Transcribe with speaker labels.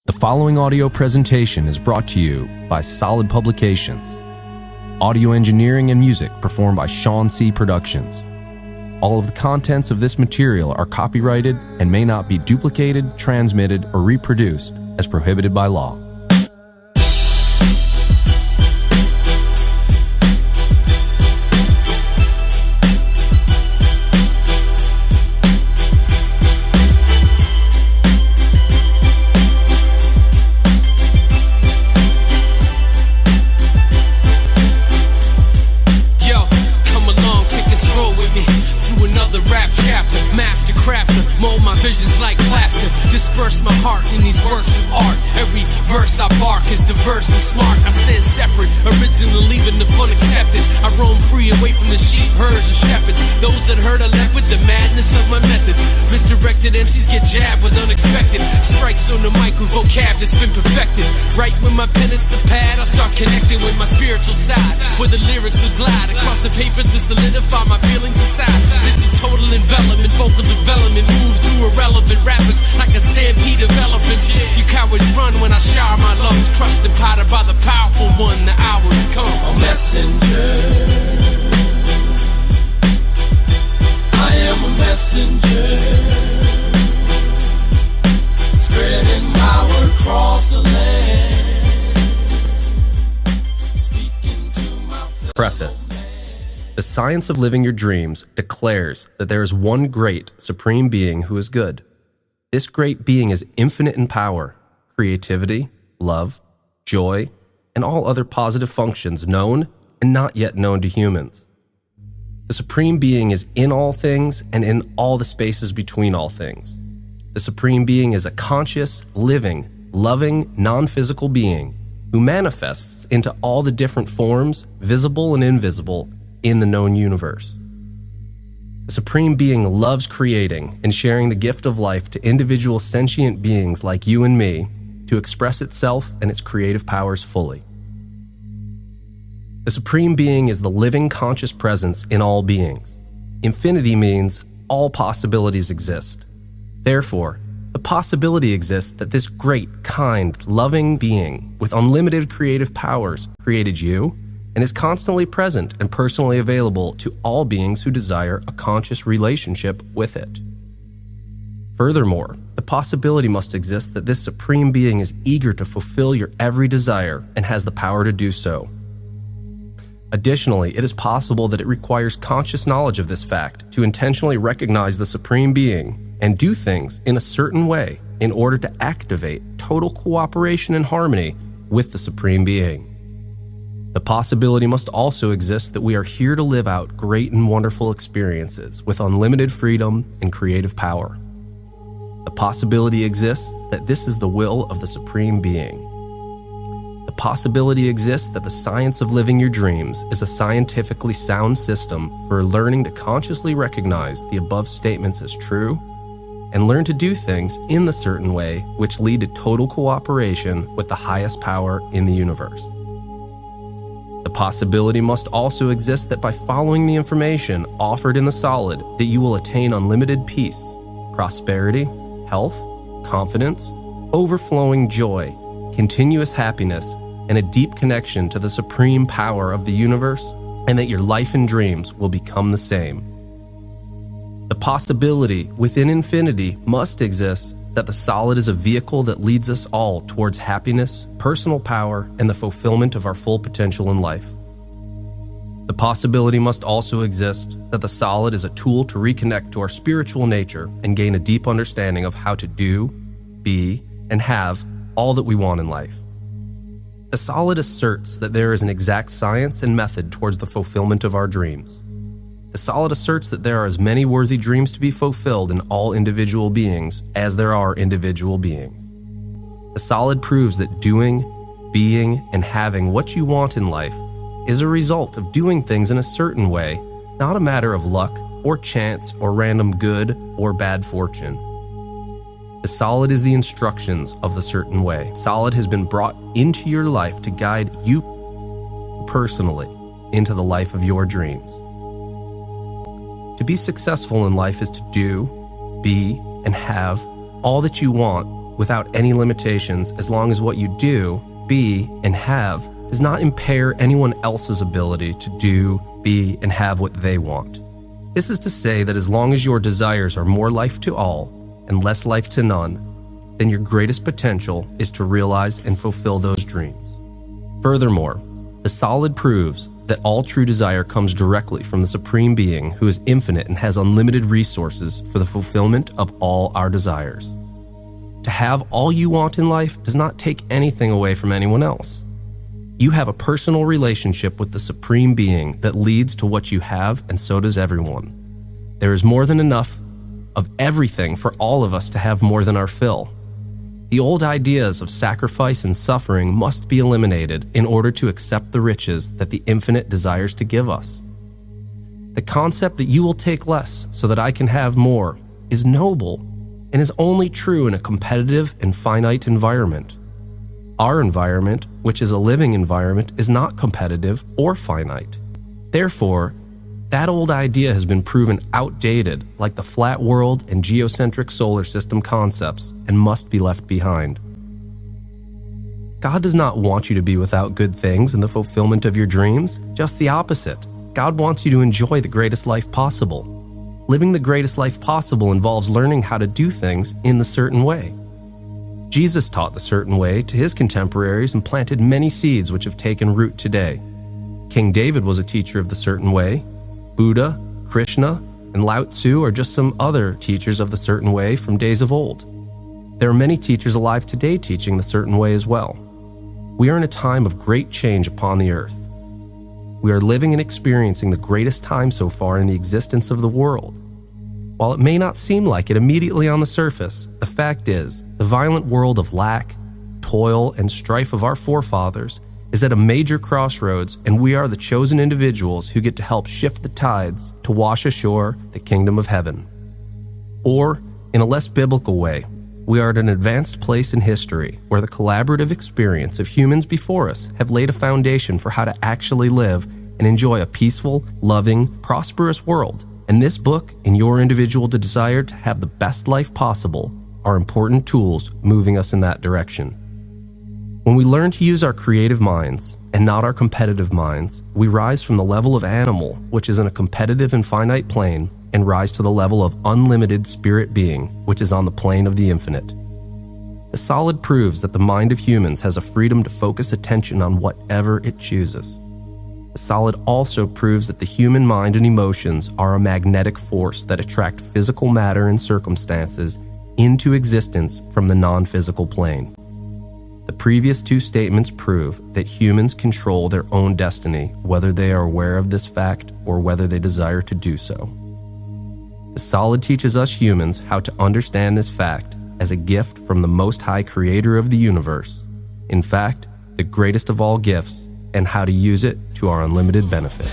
Speaker 1: The following audio presentation is brought to you by Solid Publications. Audio engineering and music performed by Sean C. Productions. All of the contents of this material are copyrighted and may not be duplicated, transmitted, or reproduced as prohibited by law.
Speaker 2: Visions like plaster, disperse my heart in these works of art. Every verse I bark is diverse and smart. I stand separate, original, leaving the fun accepted. I roam free away from the sheep, herds, and shepherds. Those that heard I left with the madness of my methods. Misdirected MCs get jabbed with unexpected strikes on the mic with vocab that's been perfected. Right when my pen hits the pad, I start connecting with my spiritual side, where the lyrics will glide across the paper to solidify my feelings inside. This is total envelopment, vocal development, moves through irrelevant rappers like a stampede of elephants. You cowards run when I shower my lungs, trust and powder by the powerful one. The hours come. A messenger, I am a messenger, spreading my word across the land, speaking to my
Speaker 1: Preface. The Science of Living Your Dreams declares that there is one great supreme being who is good. This great being is infinite in power, creativity, love, joy, and all other positive functions known and not yet known to humans. The supreme being is in all things and in all the spaces between all things. The supreme being is a conscious, living, loving, non-physical being who manifests into all the different forms, visible and invisible, in the known universe. The Supreme Being loves creating and sharing the gift of life to individual sentient beings like you and me to express itself and its creative powers fully. The Supreme Being is the living conscious presence in all beings. Infinity means all possibilities exist. Therefore, the possibility exists that this great, kind, loving being with unlimited creative powers created you and is constantly present and personally available to all beings who desire a conscious relationship with it. Furthermore, the possibility must exist that this supreme being is eager to fulfill your every desire and has the power to do so. Additionally, it is possible that it requires conscious knowledge of this fact to intentionally recognize the supreme being and do things in a certain way in order to activate total cooperation and harmony with the supreme being. The possibility must also exist that we are here to live out great and wonderful experiences with unlimited freedom and creative power. The possibility exists that this is the will of the Supreme Being. The possibility exists that the science of living your dreams is a scientifically sound system for learning to consciously recognize the above statements as true and learn to do things in the certain way which lead to total cooperation with the highest power in the universe. The possibility must also exist that by following the information offered in the solid, that you will attain unlimited peace, prosperity, health, confidence, overflowing joy, continuous happiness, and a deep connection to the supreme power of the universe, and that your life and dreams will become the same. The possibility within infinity must exist that the solid is a vehicle that leads us all towards happiness, personal power, and the fulfillment of our full potential in life. The possibility must also exist that the solid is a tool to reconnect to our spiritual nature and gain a deep understanding of how to do, be, and have all that we want in life. The solid asserts that there is an exact science and method towards the fulfillment of our dreams. The solid asserts that there are as many worthy dreams to be fulfilled in all individual beings as there are individual beings. The solid proves that doing, being, and having what you want in life is a result of doing things in a certain way, not a matter of luck or chance or random good or bad fortune. The solid is the instructions of the certain way. Solid has been brought into your life to guide you personally into the life of your dreams. To be successful in life is to do, be, and have all that you want without any limitations as long as what you do, be, and have does not impair anyone else's ability to do, be, and have what they want. This is to say that as long as your desires are more life to all and less life to none, then your greatest potential is to realize and fulfill those dreams. Furthermore, the solid proves that all true desire comes directly from the Supreme Being who is infinite and has unlimited resources for the fulfillment of all our desires. To have all you want in life does not take anything away from anyone else. You have a personal relationship with the Supreme Being that leads to what you have, and so does everyone. There is more than enough of everything for all of us to have more than our fill. The old ideas of sacrifice and suffering must be eliminated in order to accept the riches that the infinite desires to give us. The concept that you will take less so that I can have more is noble and is only true in a competitive and finite environment. Our environment, which is a living environment, is not competitive or finite. Therefore, that old idea has been proven outdated, like the flat world and geocentric solar system concepts, and must be left behind. God does not want you to be without good things and the fulfillment of your dreams, just the opposite. God wants you to enjoy the greatest life possible. Living the greatest life possible involves learning how to do things in the certain way. Jesus taught the certain way to his contemporaries and planted many seeds which have taken root today. King David was a teacher of the certain way. Buddha, Krishna, and Lao Tzu are just some other teachers of the certain way from days of old. There are many teachers alive today teaching the certain way as well. We are in a time of great change upon the earth. We are living and experiencing the greatest time so far in the existence of the world. While it may not seem like it immediately on the surface, the fact is, the violent world of lack, toil, and strife of our forefathers is at a major crossroads, and we are the chosen individuals who get to help shift the tides to wash ashore the kingdom of heaven. Or, in a less biblical way, we are at an advanced place in history where the collaborative experience of humans before us have laid a foundation for how to actually live and enjoy a peaceful, loving, prosperous world. And this book and your individual desire to have the best life possible are important tools moving us in that direction. When we learn to use our creative minds and not our competitive minds, we rise from the level of animal, which is in a competitive and finite plane, and rise to the level of unlimited spirit being, which is on the plane of the infinite. The solid proves that the mind of humans has a freedom to focus attention on whatever it chooses. The solid also proves that the human mind and emotions are a magnetic force that attract physical matter and circumstances into existence from the non-physical plane. The previous two statements prove that humans control their own destiny, whether they are aware of this fact or whether they desire to do so. The solid teaches us humans how to understand this fact as a gift from the Most High Creator of the universe. In fact, the greatest of all gifts, and how to use it to our unlimited benefit.